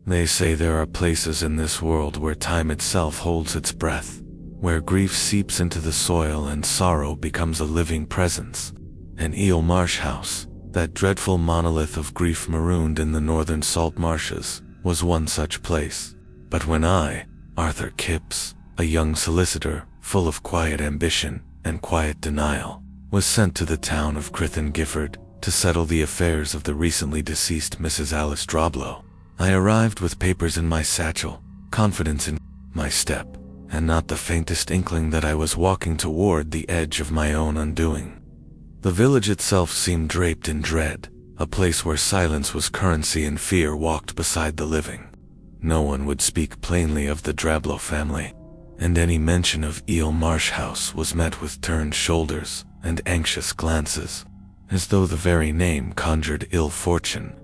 They say there are places in this world where time itself holds its breath, where grief seeps into the soil and sorrow becomes a living presence. And Eel Marsh House, that dreadful monolith of grief marooned in the northern salt marshes, was one such place. But when I, Arthur Kipps, a young solicitor, full of quiet ambition and quiet denial, was sent to the town of Crithen Gifford to settle the affairs of the recently deceased Mrs. Alice Droblow, I arrived with papers in my satchel, confidence in my step, and not the faintest inkling that I was walking toward the edge of my own undoing. The village itself seemed draped in dread, a place where silence was currency and fear walked beside the living. No one would speak plainly of the Droblow family, and any mention of Eel Marsh House was met with turned shoulders and anxious glances, as though the very name conjured ill fortune.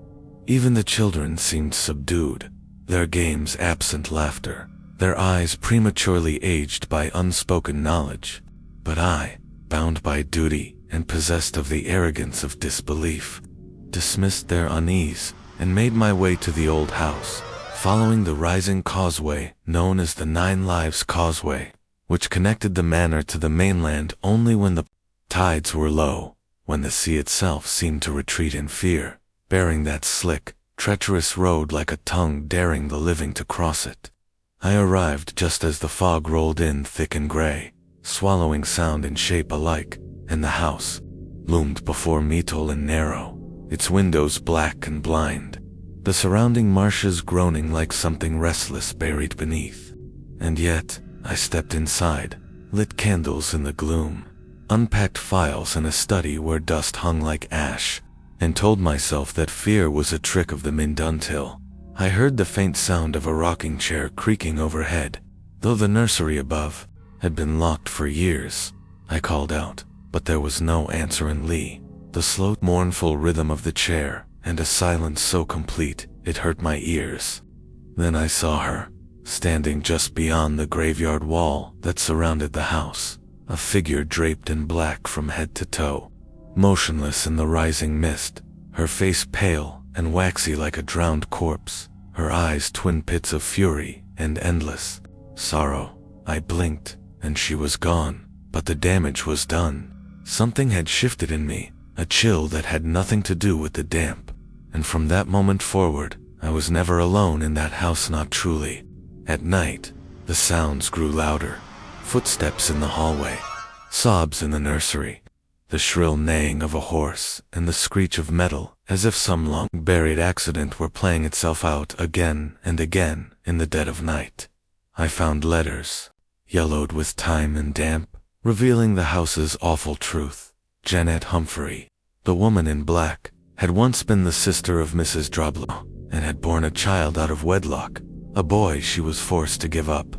Even the children seemed subdued, their games absent laughter, their eyes prematurely aged by unspoken knowledge. But I, bound by duty and possessed of the arrogance of disbelief, dismissed their unease and made my way to the old house, following the rising causeway known as the 9 Lives Causeway, which connected the manor to the mainland only when the tides were low, when the sea itself seemed to retreat in fear, bearing that slick, treacherous road like a tongue daring the living to cross it. I arrived just as the fog rolled in thick and gray, swallowing sound and shape alike, and the house loomed before me tall and narrow, its windows black and blind, the surrounding marshes groaning like something restless buried beneath. And yet, I stepped inside, lit candles in the gloom, unpacked files in a study where dust hung like ash, and told myself that fear was a trick of the mind until I heard the faint sound of a rocking chair creaking overhead. Though the nursery above had been locked for years, I called out, but there was no answer in Lee. The slow, mournful rhythm of the chair, and a silence so complete it hurt my ears. Then I saw her, standing just beyond the graveyard wall that surrounded the house, a figure draped in black from head to toe, motionless in the rising mist, her face pale and waxy like a drowned corpse, her eyes twin pits of fury and endless sorrow. I blinked, and she was gone, but the damage was done. Something had shifted in me, a chill that had nothing to do with the damp, and from that moment forward, I was never alone in that house, not truly. At night, the sounds grew louder, footsteps in the hallway, sobs in the nursery, the shrill neighing of a horse, and the screech of metal, as if some long-buried accident were playing itself out again and again in the dead of night. I found letters, yellowed with time and damp, revealing the house's awful truth. Janet Humphrey, the woman in black, had once been the sister of Mrs. Droblow, and had borne a child out of wedlock, a boy she was forced to give up.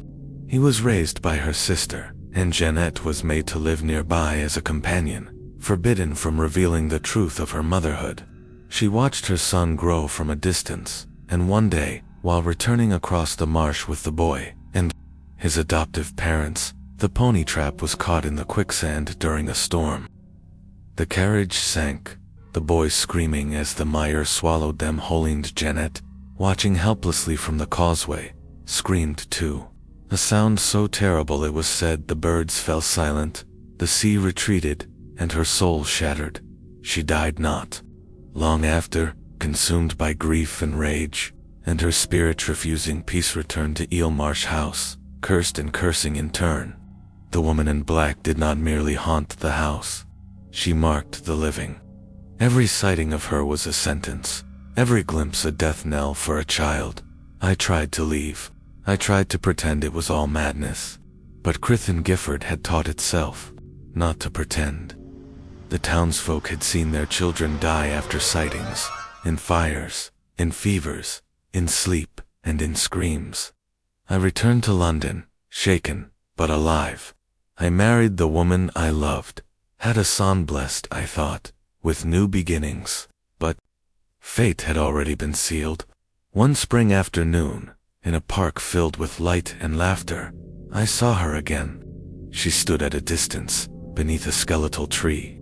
He was raised by her sister, and Janet was made to live nearby as a companion, forbidden from revealing the truth of her motherhood. She watched her son grow from a distance, and one day, while returning across the marsh with the boy and his adoptive parents, the pony trap was caught in the quicksand during a storm. The carriage sank, the boys screaming as the mire swallowed them whole, and Janet, watching helplessly from the causeway, screamed too. A sound so terrible it was said the birds fell silent, the sea retreated, and her soul shattered. She died not. Long after, consumed by grief and rage, and her spirit refusing peace, returned to Eel Marsh House, cursed and cursing in turn. The woman in black did not merely haunt the house. She marked the living. Every sighting of her was a sentence, every glimpse a death knell for a child. I tried to leave. I tried to pretend it was all madness. But Crithen Gifford had taught itself not to pretend. The townsfolk had seen their children die after sightings, in fires, in fevers, in sleep, and in screams. I returned to London, shaken, but alive. I married the woman I loved, had a son blessed, I thought, with new beginnings. But fate had already been sealed. One spring afternoon, in a park filled with light and laughter, I saw her again. She stood at a distance, beneath a skeletal tree,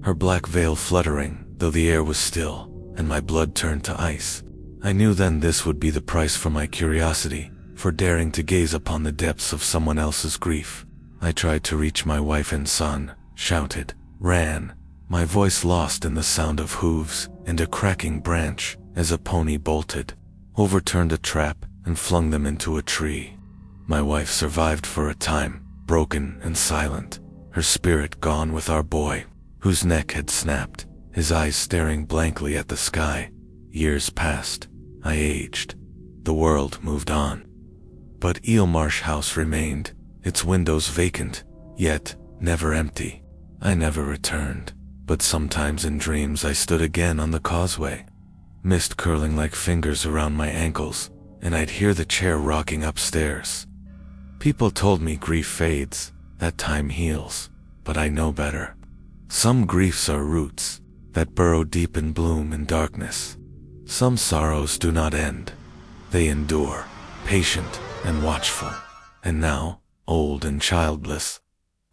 her black veil fluttering, though the air was still, and my blood turned to ice. I knew then this would be the price for my curiosity, for daring to gaze upon the depths of someone else's grief. I tried to reach my wife and son, shouted, ran, my voice lost in the sound of hooves and a cracking branch as a pony bolted, overturned a trap, and flung them into a tree. My wife survived for a time, broken and silent, her spirit gone with our boy, whose neck had snapped, his eyes staring blankly at the sky. Years passed. I aged. The world moved on. But Eel Marsh House remained, its windows vacant, yet never empty. I never returned, but sometimes in dreams I stood again on the causeway, mist curling like fingers around my ankles, and I'd hear the chair rocking upstairs. People told me grief fades, that time heals, but I know better. Some griefs are roots that burrow deep and bloom in darkness. Some sorrows do not end. They endure, patient and watchful. And now, old and childless,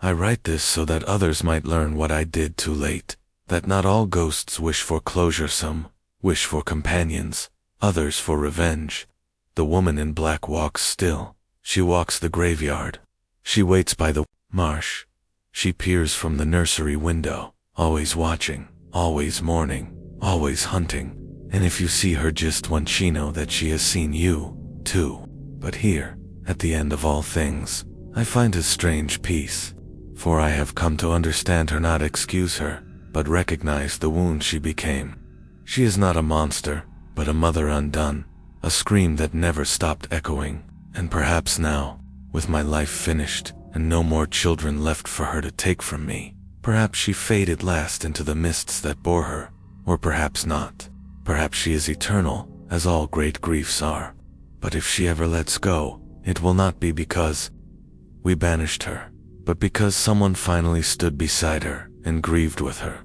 I write this so that others might learn what I did too late, that not all ghosts wish for closure. Some wish for companions, others for revenge. The woman in black walks still. She walks the graveyard. She waits by the marsh. She peers from the nursery window, always watching, always mourning, always hunting. And if you see her just once, she know that she has seen you, too. But here, at the end of all things, I find a strange peace, for I have come to understand her, not excuse her, but recognize the wound she became. She is not a monster, but a mother undone, a scream that never stopped echoing. And perhaps now, with my life finished, and no more children left for her to take from me, perhaps she faded last into the mists that bore her, or perhaps not. Perhaps she is eternal, as all great griefs are. But if she ever lets go, it will not be because we banished her, but because someone finally stood beside her and grieved with her.